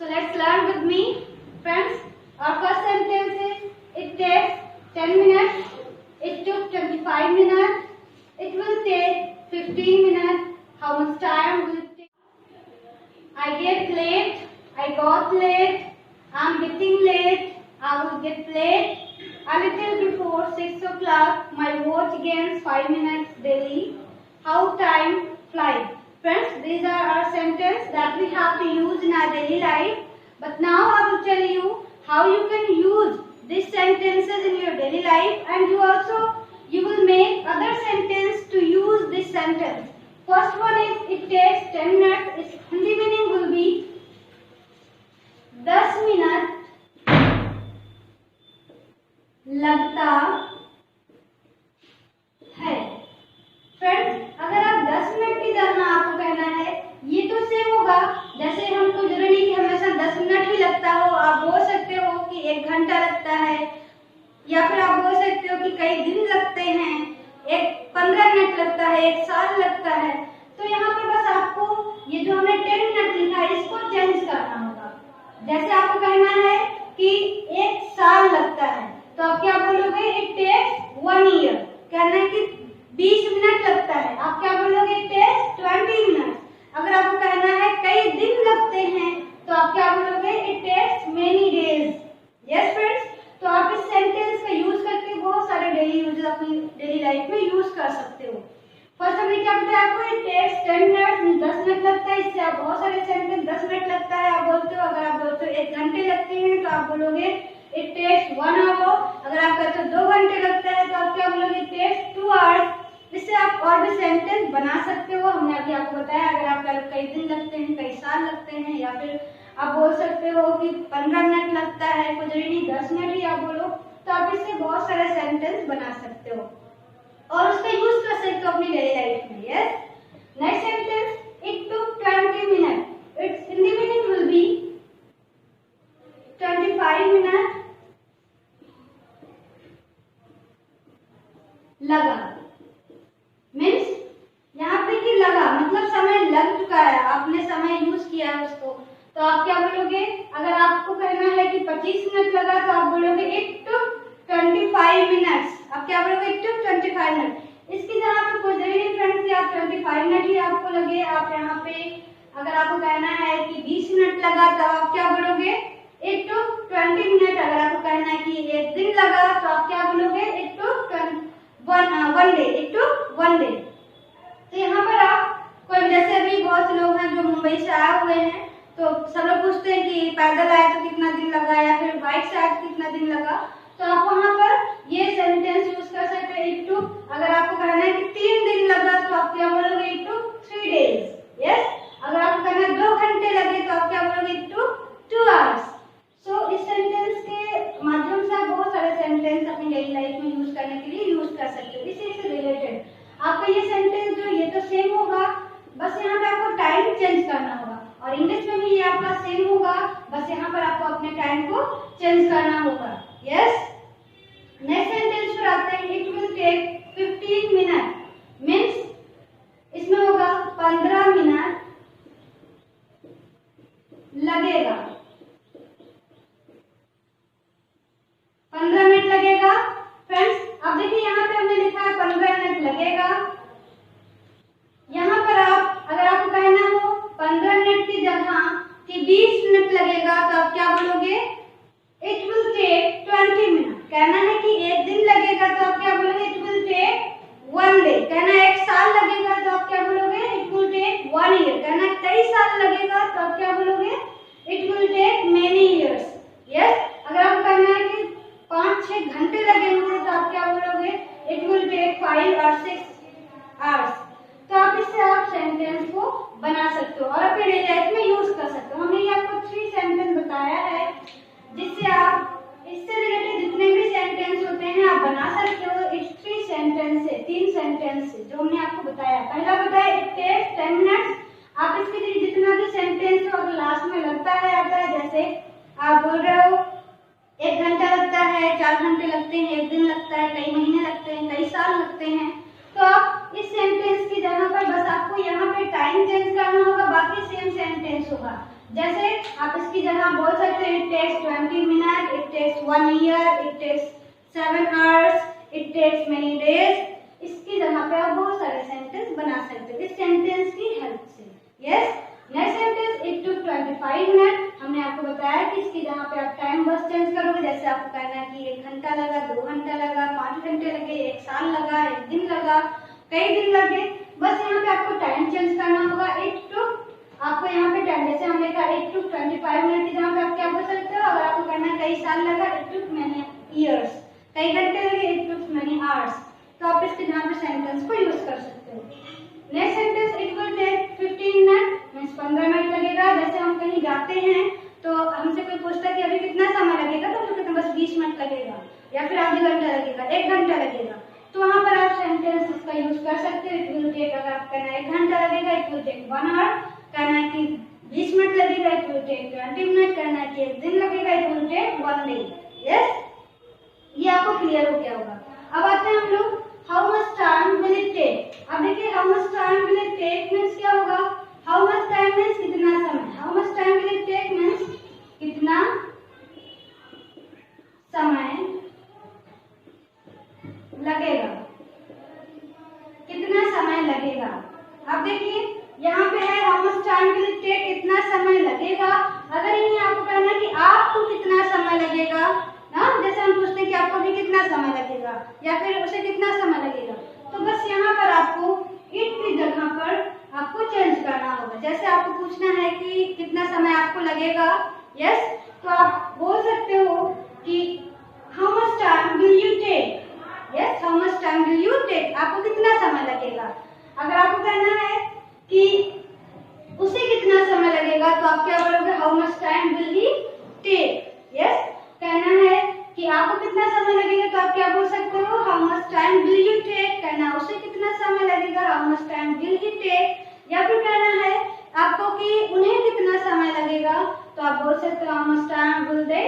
So let's learn with me, friends. Our first sentence is, it takes 10 minutes. It took 25 minutes. It will take 15 minutes. How much time will it take? I get late. I got late. I'm getting late. I will get late. A little before 6 o'clock, my watch gains 5 minutes daily. How time flies. Friends, these are our sentences that we have to use in our daily life. But now I will tell you how you can use these sentences in your daily life, and you will make other sentence to use this sentence. First one is, it takes 10 minutes. Its Hindi meaning will be 10 minute लगता है। Friends, अगर आप 10 minute की जगह आपको कहना है, ये तो सेम होगा। जैसे हमको जरूरी नहीं कि हमेशा 10 मिनट ही लगता हो। आप बोल सकते हो कि 1 घंटा लगता है, या फिर आप बोल सकते हो कि कई दिन लगते हैं, 15 मिनट लगता है, 1 साल लगता है। तो यहाँ पर बस आपको ये जो हमने 10 मिनट लिखा है, इसको चेंज करना होगा। जैसे आपको कहना है कि 1 साल लगता है, तो आप क्या बोलोगे? It takes 1 year. कहना है कि 20 मिनट लगता है, आप क्या बोलोगे? It takes 20 minute. अगर आपको कहना है कई दिन लगते हैं, तो आप क्या बोलोगे? It takes many days. Yes friends, तो आप इस सेंटेंस का यूज करके बहुत सारे डेली यूज अपनी डेली लाइफ में यूज कर सकते हो। फर्स्ट हमने क्या बताया आपको? इट टेक्स 10 मिनट, 10 मिनट लगता है। इससे आप बहुत सारे सेंटेंस 10 मिनट लगता है आप बोलते हो। अगर आप बोलते हो 1 घंटे लगते हैं, तो आप बोलोगे इट टेक्स 1 आवर। अगर आप कहते हो 2 घंटे लगता है, तो आप क्या बोलोगे? It takes 2 hours. इससे आप और भी सेंटेंस बना सकते हो। हमने अभी आपको बताया, अगर आप कई दिन लगते हैं, कई साल लगते हैं, या फिर आप बोल सकते हो कि 15 मिनट लगता है, कुछ नहीं 10 मिनट ही आप बोलो, तो आप इससे बहुत सारे सेंटेंस बना सकते हो और उसका यूज कर सकते हो अपनी डेली लाइफ में। Yes, next sentence, it took 20 minute. It's Hindi meaning will be 25 minute लगा। मीन्स यहाँ पे कि लगा मतलब समय लग चुका है, आपने समय यूज किया है उसको, तो आप क्या बोलोगे? अगर आपको कहना है कि 25 मिनट लगा, तो आप बोलोगे इट टुक 25 मिनट्स। आप क्या बोलोगे? It took 25 minute. इसकी जगह पे कोई जरूरी नहीं फ्रेंड्स कि आप 25 मिनट ही आपको लगे। आप यहाँ पे अगर आपको कहना है कि 20 मिनट लगा, तो आप क्या बोलोगे? It took 20 minute. अगर आपको कहना है कि 1 दिन लगा, तो आप क्या बोलोगे? It took 1 day. It took 1 day. तो यहाँ पर आप कोई, जैसे अभी बहुत से लोग हैं जो मुंबई से आए हुए हैं, तो सब लोग पूछते हैं कि पैदल आए तो कितना दिन लगा, या फिर बाइक से आए तो कितना दिन लगा। तो आप वहाँ पर ये सेंटेंस यूज कर सकते हैं, इट टुक। अगर आपको कहना है कि 3 दिन लगा, तो आप क्या बोलोगे? It took 3 days. यस, अगर आपको कहना है 2 घंटे लगे, तो आप क्या बोलोगे? It took 2 hours. सो इस सेंटेंस के माध्यम से आप बहुत सारे सेंटेंस अपनी डेली लाइफ में यूज करने के लिए यूज कर सकते हो। इसी से रिलेटेड आपका ये सेंटेंस जो, ये तो सेम होगा, बस यहाँ पे आपको टाइम चेंज करना होगा। और इंग्लिश में भी ये आपका सेम होगा, बस यहाँ पर आपको अपने टाइम को चेंज करना होगा। यस, नेक्स्ट सेंटेंस पर आते हैं, it will take 15 minute. Means इसमें होगा 15 मिनट लगेगा। 15 मिनट लगेगा। फ्रेंड्स, अब देखिए यहाँ पे हमने लिखा है 15 मिनट लगेगा। यहाँ पर आप, अगर आपको कहना हो 15 मिनट की जगह कि 20 मिनट लगेगा, तो आप क्या बोलोगे? It will take 20 minute. कहना है कि 1 दिन लगेगा, तो आप क्या बोलोगे? It will take 1 day. कहना है 1 साल लगेगा, तो आप क्या बोलोगे? It will take 1 year. कहना है कई साल लगेगा, तो आप क्या बोलोगे? It will take many years. Yes, अगर आपको कहना है कि 5-6 घंटे लगेंगे, तो आप क्या बोलोगे? इट विल टेक 5 और 6 आवर्स। तो आप इससे आप सेंटेंस को बना सकते हो और अपने डेली लाइफ में यूज कर सकते हो। हमने ये आपको 3 सेंटेंस बताया है, जिससे आप इससे रिलेटेड जितने भी सेंटेंस होते हैं आप बना सकते हो इस 3 सेंटेंस से, 3 सेंटेंस से जो हमने आपको बताया। पहला बताया इट टेक्स 10 मिनट्स। आप इसके लिए जितना भी सेंटेंस हो, अगर लास्ट में लगता है आता है, जैसे आप बोल रहे हो 1 घंटा लगता है, 4 घंटे लगते हैं, 1 दिन लगता है, कई महीने लगते हैं, कई साल लगते हैं, तो आप इस सेंटेंस की जगह पर बस आपको यहाँ पे टाइम चेंज करना होगा, बाकी सेम सेंटेंस होगा। जैसे आप इसकी जगह बोल सकते हैं it takes 20 minute, it takes 1 year, it takes 7 hours, it takes many days. इसकी जगह पे आप बहुत सारे सेंटेंस बना सकते हो इस सेंटेंस की हेल्प से। Yes, next sentence it took 25 minute. हमने आपको बताया कि इसकी जगह पे आप टाइम बस चेंज करोगे। जैसे आपको कहना है कि 1 घंटा लगा, 2 घंटा लगा, 5 घंटे लगे, 1 साल लगा, 1 दिन लगा, कई दिन लगे, बस यहाँ पे आपको टाइम चेंज करना होगा। इट टुक, आपको यहाँ पे टाइम, जैसे हमने कहा इट टुक 25 मिनट की जगह पे आप क्या बोल सकते हो? अगर आपको करना है कई साल लगा, इट टुक मेनी इयर्स, कई घंटे लगे, इट टुक मेनी आवर्स। तो आप इसके जगह पे सेंटेंस को यूज कर सकते हो। Next sentence it will take 15 minute, means 15 minute लगेगा। जैसे हम कहीं जाते हैं तो हमसे कोई पूछता है कि अभी कितना समय लगेगा, तो हम कहते हैं बस 20 मिनट लगेगा, या फिर आधा घंटा लगेगा, 1 घंटा लगेगा। तो वहां पर आप सेंटेंस इसका यूज कर सकते हो। इट विल टेक, अगर आप कहना है 1 घंटा लगेगा, इट विल टेक 1 आवर। कहना है कि 20 मिनट लगेगा, इट विल टेक 20 मिनट। कहना है कि 1 दिन लगेगा, it will take 1 day. Yes, ये आपको क्लियर हो गया होगा। अब आते हैं हम लोग how much time will it take. अब देखिए how much time will it take means क्या होगा? हाउ मच टाइम मींस कितना समय, how much time will it take means कितना समय लगेगा, कितना समय लगेगा। अब देखिए यहाँ पे है how much time will it take, कितना समय लगेगा। अगर यही आपको कहना है कि आपको कितना समय लगेगा ना, जैसे हम पूछते हैं कि आपको भी कितना समय लगेगा या फिर उसे कितना समय लगेगा, तो बस यहाँ पर आपको इट की जगह पर आपको चेंज करना होगा। जैसे आपको पूछना है कि कितना समय आपको लगेगा, यस, तो आप बोल सकते हो कि how much time will you take. Yes, how much time will you take, आपको कितना समय लगेगा। अगर आपको कहना है कि उसे कितना समय लगेगा, तो आप क्या बोलोगे? How much time will he take. Yes, कहना है कि आपको कितना समय लगेगा, तो आप क्या बोल सकते हो? How much time will you take. कहना उसे कितना समय लगेगा, how much time will he take. या फिर कहना है आपको कि उन्हें कितना समय लगेगा, तो आप बोल सकते हो how much time will they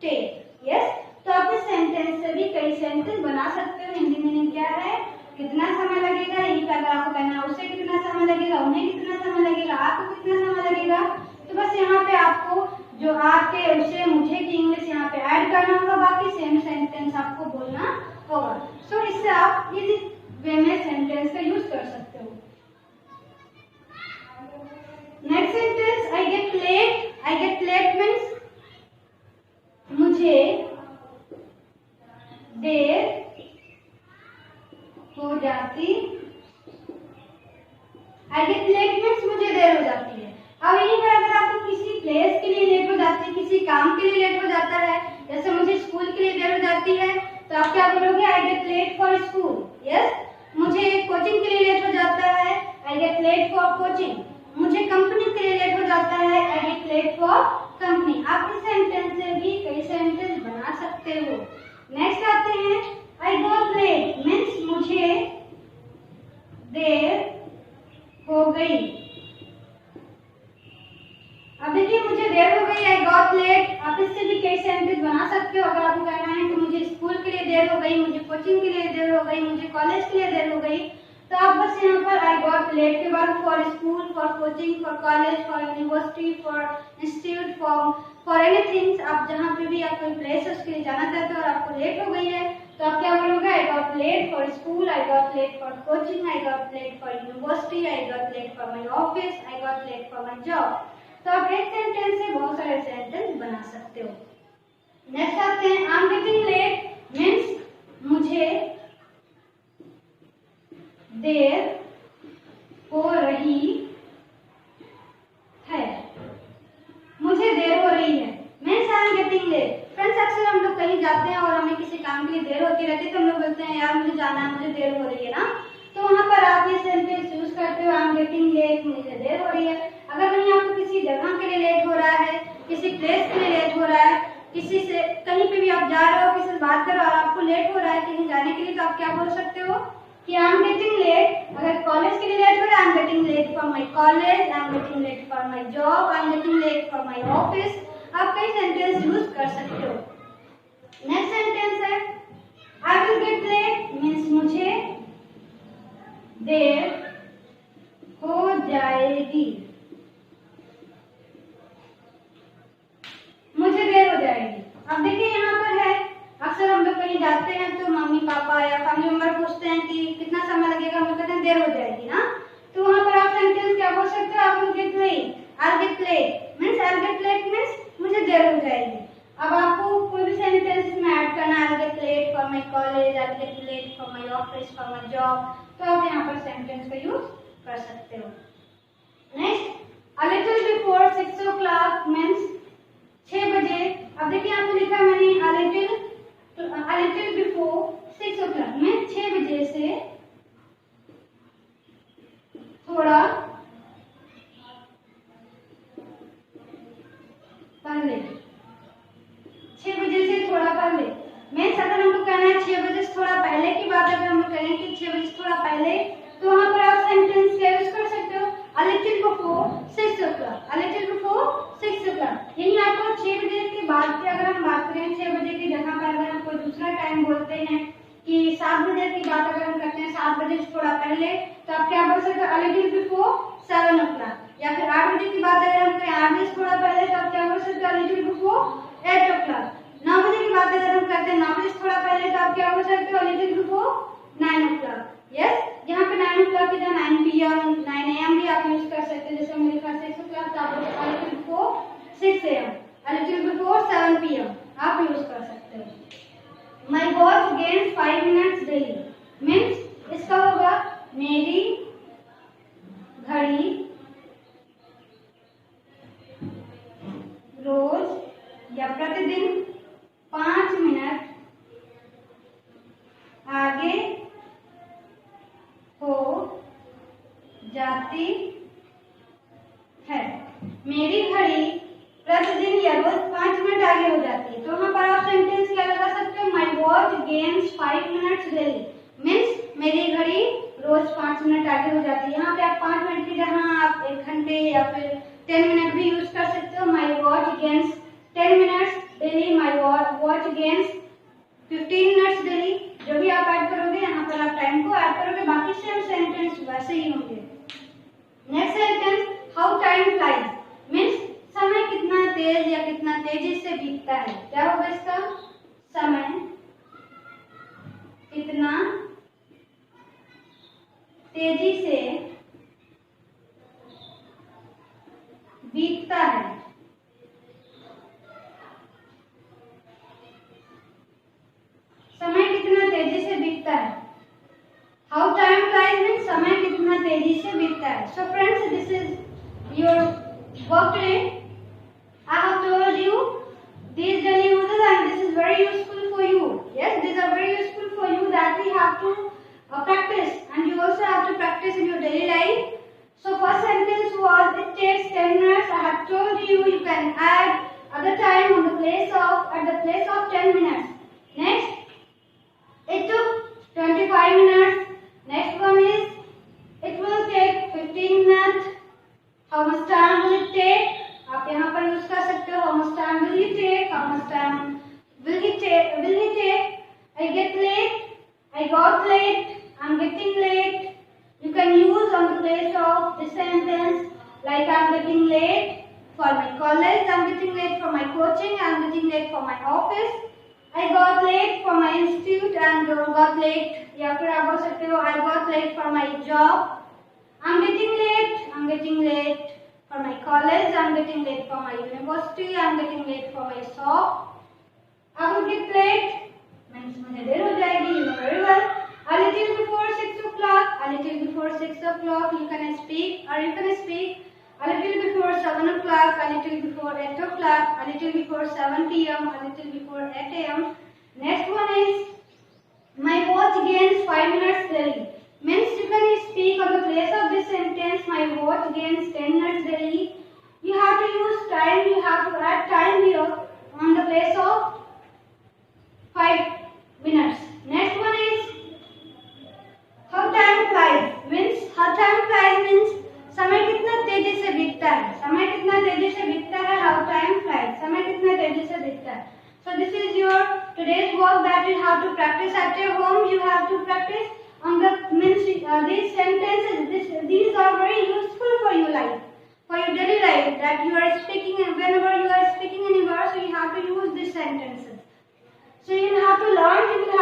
take. Yes, तो आप इस सेंटेंस से भी कई सेंटेंस बना सकते हो। हिंदी मीनिंग क्या है? कितना समय लगेगा। यही पे अगर आपको कहना है उसे कितना समय लगेगा, उन्हें कितना समय लगेगा, आपको कितना समय लगेगा, तो बस यहाँ पे आपको जो आपके उसे मुझे की इंग्लिश यहाँ पे ऐड करना होगा, बाकी सेम सेंटेंस आपको बोलना होगा। सो इससे आप इस वे में सेंटेंस का यूज कर सकते हो। Next sentence I get late. I get late means मुझे देर हो जाती। आई गेट लेट मीन्स मुझे देर हो जाती है। अब यही पर अगर आपको किसी प्लेस के लिए लेट हो जाती है, किसी काम के लिए लेट हो जाता है, जैसे मुझे स्कूल के लिए देर हो जाती है, तो आप क्या बोलोगे? I get late for school. Yes, मुझे कोचिंग के लिए लेट हो जाता है, I get late for coaching. मुझे कंपनी के लिए लेट हो जाता है, I get late for company. आप इस सेंटेंस से भी कई सेंटेंस बना सकते हो। नेक्स्ट आते हैं आई गॉट लेट मीन्स मुझे देर हो गई। अब देखिए मुझे देर हो गई, आई गॉट लेट। आप इससे भी कई सेंटेंस बना सकते हो। अगर आपको कहना है कि मुझे स्कूल के लिए देर हो गई, मुझे कोचिंग के लिए देर हो गई, मुझे कॉलेज के लिए देर हो गई, तो आप बस यहाँ पर आई गॉट लेट के बाद for school, for coaching, for college, for university, for institute, for anything, आप जहाँ पे भी आप कोई प्लेस उसके लिए जाना चाहते हो और आपको लेट हो गई है, तो आप क्या बोलोगे? I got late for school, I got late for coaching, I got late for university, I got late for my office, I got late for my job. तो आप एक सेंटेंस से बहुत सारे सेंटेंस बना सकते हो। नेक्स्ट आते हैं I am getting late means मुझे देर हो रही है। मुझे देर हो रही है means I am getting late. Friends, अक्सर हम लोग कहीं जाते हैं और हमें किसी काम के लिए देर होती रहती है, तो हम लोग बोलते हैं यार मुझे जाना है, मुझे देर हो रही है ना, तो वहां पर आप ये सेंटेंस यूज करते हो आई एम गेटिंग लेट, मुझे देर हो रही है। अगर वहीं आपको किसी जगह के लिए लेट हो रहा है, किसी प्लेस के लिए लेट हो रहा है, किसी से कहीं पे भी आप जा रहे हो, किसी से बात कर रहे हो और आपको लेट हो रहा है कहीं जाने के लिए, तो आप क्या बोल सकते हो कि आई एम गेटिंग लेट। अगर कॉलेज के लिए लेट हो रहा है, I am getting late for my college, I am getting late for my job, I am getting late for my office. आप कई सेंटेंस यूज कर सकते हो। नेक्स्ट सेंटेंस है I will get late means मुझे देर हो जाएगी। जाते हैं तो मम्मी पापा या फैमिली मेंबर पूछते हैं कि कितना समय लगेगा, हम लोग कहते हैं देर हो जाएगी ना, तो वहाँ पर आप सेंटेंस क्या बोल सकते हो, आप get late, I'll get late means I'll get late means मुझे देर हो जाएगी। अब आपको कोई भी सेंटेंस में ऐड करना है, I'll get late for my college, I'll get late for my office, for my job, तो आप यहाँ पर सेंटेंस का यूज कर सकते हो। Next, a little before 6 o'clock means 6 बजे। अब देखिए आपको लिखा है मैंने a little before 6 o'clock means 6 बजे से थोड़ा पहले, 6 बजे से थोड़ा पहले मीन्स अगर हमको कहना है 6 बजे से थोड़ा पहले की बात, अगर हम कहें कि 6 बजे से थोड़ा पहले, तो वहाँ पर आप सेंटेंस क्या यूज कर सकते हो, a little before 6 o'clock, a little before 6 o'clock। यानी आपको 6 बजे के बाद की अगर हम बात करें, 6 बजे की जगह पर अगर हम कोई दूसरा टाइम बोलते हैं कि 7 बजे की बात अगर हम करते हैं 7 बजे से थोड़ा पहले, तो आप क्या बोल सकते हो, a little before 7 o'clock। या फिर 8 बजे की बात अगर हम करें 8 बजे से थोड़ा पहले, तो आप क्या बोल सकते हो, a little before 8 o'clock। 9 बजे की बात अगर हम करते हैं 9 बजे से थोड़ा पहले, तो आप क्या बोल सकते हो, a little before 9 o'clock। Yes, यहाँ पे 9 o'clock की जगह 9 PM 9 AM भी आप यूज कर सकते हैं। जैसे हमने लिखा 6 o'clock, तो आप a little before 6 AM, a little before 7 PM आप यूज कर सकते हो। My watch gains 5 minutes daily means इसका होगा मेरी घड़ी रोज या प्रतिदिन 5 मिनट आगे हो जाती है। मेरी घड़ी प्रतिदिन या रोज 5 मिनट आगे हो जाती है, तो वहाँ पर आप सेंटेंस क्या लगा सकते हो, my watch gains 5 minutes daily means मेरी घड़ी रोज 5 मिनट आगे हो जाती है। यहाँ पे आप 5 मिनट की जगह आप 1 घंटे या फिर 10 मिनट भी यूज कर सकते हो। My watch gains 10 minutes daily, my watch gains 15 minutes daily. जो भी आप ऐड करोगे यहाँ पर आप टाइम को ऐड करोगे, बाकी सेम सेंटेंस वैसे ही होंगे। Next sentence, how time flies means समय कितना तेज या कितना तेजी से बीतता है। क्या होगा इसका, समय कितना तेजी से बीतता है। समय कितना तेजी से बीतता है। हाउ टाइम फ्लाइज मीन्स समय कितना तेजी से बीतता है। So friends, this is your work today. I have told you these daily uses and this is very useful for you. Yes, these are very useful for you that we have to practice, and you also have to practice in your daily life. So first sentence was it takes 10 minutes. I have told you you can add other time on the place of at the place of 10 minutes. Next, it took 25 minutes. Next one is it will take 15 minutes. How much time will it take? आप यहाँ पर use कर सकते हो, how much time will he take, how much time will he take, I get late, I got late, I'm getting late. You can use on the place of this sentence like I'm getting late for my college, I'm getting late for my coaching, I'm getting late for my office, I got late for my institute and got late, या फिर आप बोल सकते हो I got late for my job, I'm getting late for my college, I'm getting late for my university, I'm getting late for my shop. I will get late means मुझे देर हो जाएगी, you know very well. A little before 6 o'clock, a little before 6 o'clock you can speak, or you can speak a little before 7 o'clock, a little before 8 o'clock, a little before 7 PM, a little before 8 AM. Next one is my watch gains 5 minutes daily. Means you can speak on the place of this sentence, my watch gains 10 minutes daily. You have to use time, you have to add time here on the place of 5 minutes. Next one is how time flies. Means how time flies means समय कितना तेजी से बीतता है। समय कितना तेजी से बीतता है, how time flies, समय कितना तेजी से बीतता है। So this is your today's work that you have to practice at your home. You have to practice on the means these sentences. These are very useful for your life, for your daily life, that you are speaking, and whenever you are speaking anywhere, so you have to use these sentences. So you will have to learn, you will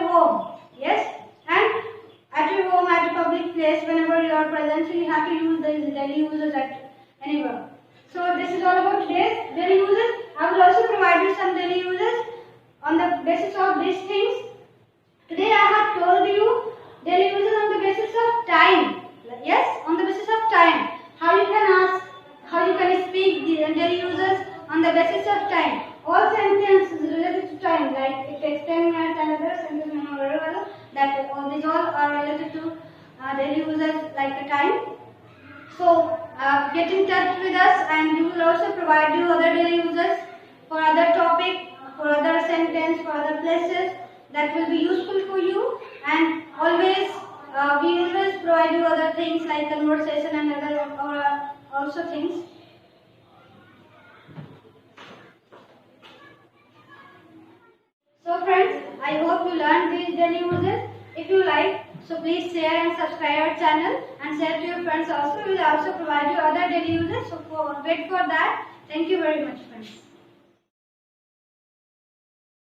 your home. Yes, and at your home, at a public place, whenever you are present, so you have to use the daily uses at anywhere. So this is all about today's daily uses. I will also provide you some daily uses on the basis of these things. Today I have told you daily uses on the basis of time. Yes, on the basis of time. How you can ask, how you can speak the daily uses on the basis of time. All sentences related to time, like it takes 10 minutes and other sentences, that all these all are related to daily uses like a time. So get in touch with us, and we will also provide you other daily uses for other topic, for other sentence, for other places that will be useful for you. And always we always provide you other things like conversation and other also things. So friends, I hope you learned these daily uses. If you like, so please share and subscribe our channel and share to your friends also. We will also provide you other daily uses. So wait for that. Thank you very much, friends.